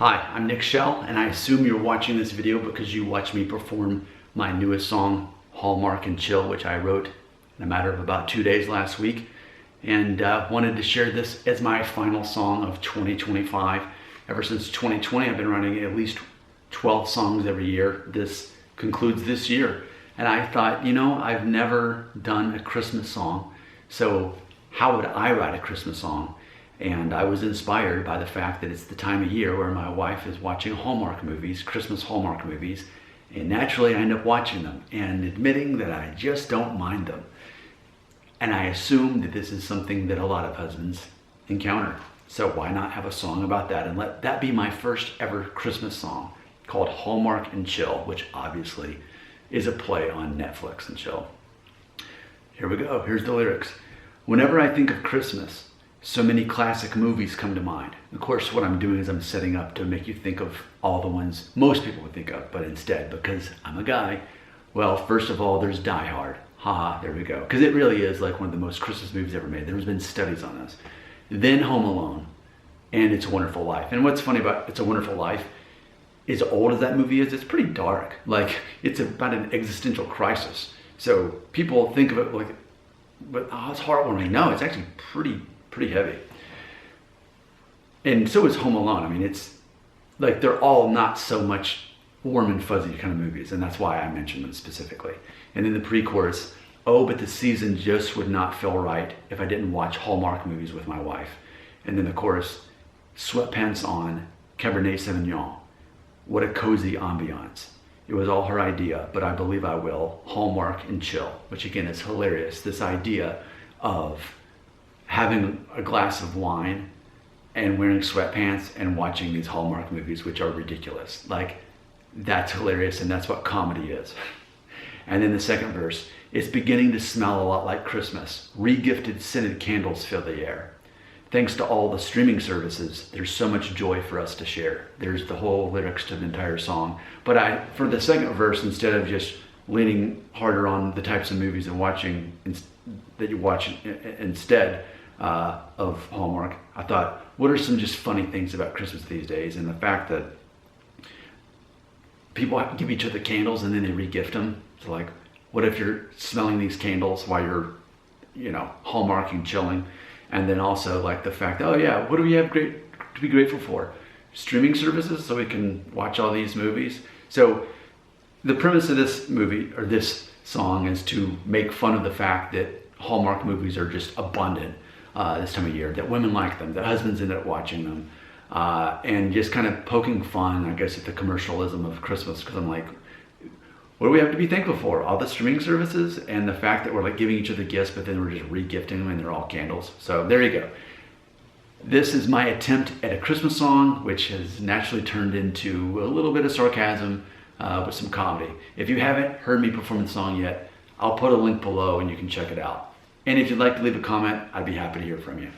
Hi, I'm Nick Shell, and I assume you're watching this video because you watched me perform my newest song, Hallmark and Chill, which I wrote in a matter of about 2 days last week, and wanted to share this as my final song of 2025. Ever since 2020, I've been running at least 12 songs every year. This concludes this year, and I thought, I've never done a Christmas song, so how would I write a Christmas song? And I was inspired by the fact that it's the time of year where my wife is watching Hallmark movies, Christmas Hallmark movies, and naturally I end up watching them and admitting that I just don't mind them. And I assume that this is something that a lot of husbands encounter. So why not have a song about that and let that be my first ever Christmas song called Hallmark and Chill, which obviously is a play on Netflix and chill. Here we go, here's the lyrics. Whenever I think of Christmas, so many classic movies come to mind. Of course, what I'm doing is I'm setting up to make you think of all the ones most people would think of, but instead, because I'm a guy, well, first of all, there's Die Hard. Haha, there we go. Because it really is like one of the most Christmas movies ever made. There's been studies on this. Then Home Alone and It's a Wonderful Life. And what's funny about It's a Wonderful Life, as old as that movie is, it's pretty dark. Like, it's about an existential crisis. So people think of it like, but it's heartwarming. No, it's actually pretty heavy. And so is Home Alone. I mean, it's like they're all not so much warm and fuzzy kind of movies, and that's why I mentioned them specifically. And then the pre-chorus, oh, but the season just would not feel right if I didn't watch Hallmark movies with my wife. And then the chorus, Sweatpants on, Cabernet Sauvignon. What a cozy ambiance. It was all her idea, but I believe I will. Hallmark and Chill, which again is hilarious. This idea of having a glass of wine and wearing sweatpants and watching these Hallmark movies, which are ridiculous. Like, that's hilarious, and that's what comedy is. And then the second verse, it's beginning to smell a lot like Christmas. Regifted scented candles fill the air. Thanks to all the streaming services, there's so much joy for us to share. There's the whole lyrics to the entire song. But for the second verse, instead of just leaning harder on the types of movies and watching that you watch instead of Hallmark, I thought, what are some just funny things about Christmas these days? And the fact that people give each other candles and then they re-gift them. So like, what if you're smelling these candles while you're, Hallmarking, chilling? And then also like the fact, oh yeah, what do we have to be grateful for? Streaming services, so we can watch all these movies. So the premise of this movie, or this song, is to make fun of the fact that Hallmark movies are just abundant this time of year, that women like them, that husbands end up watching them, and just kind of poking fun, I guess, at the commercialism of Christmas, because I'm like, what do we have to be thankful for? All the streaming services and the fact that we're like giving each other gifts, but then we're just re-gifting them and they're all candles. So there you go. This is my attempt at a Christmas song, which has naturally turned into a little bit of sarcasm with some comedy. If you haven't heard me perform the song yet, I'll put a link below and you can check it out. And if you'd like to leave a comment, I'd be happy to hear from you.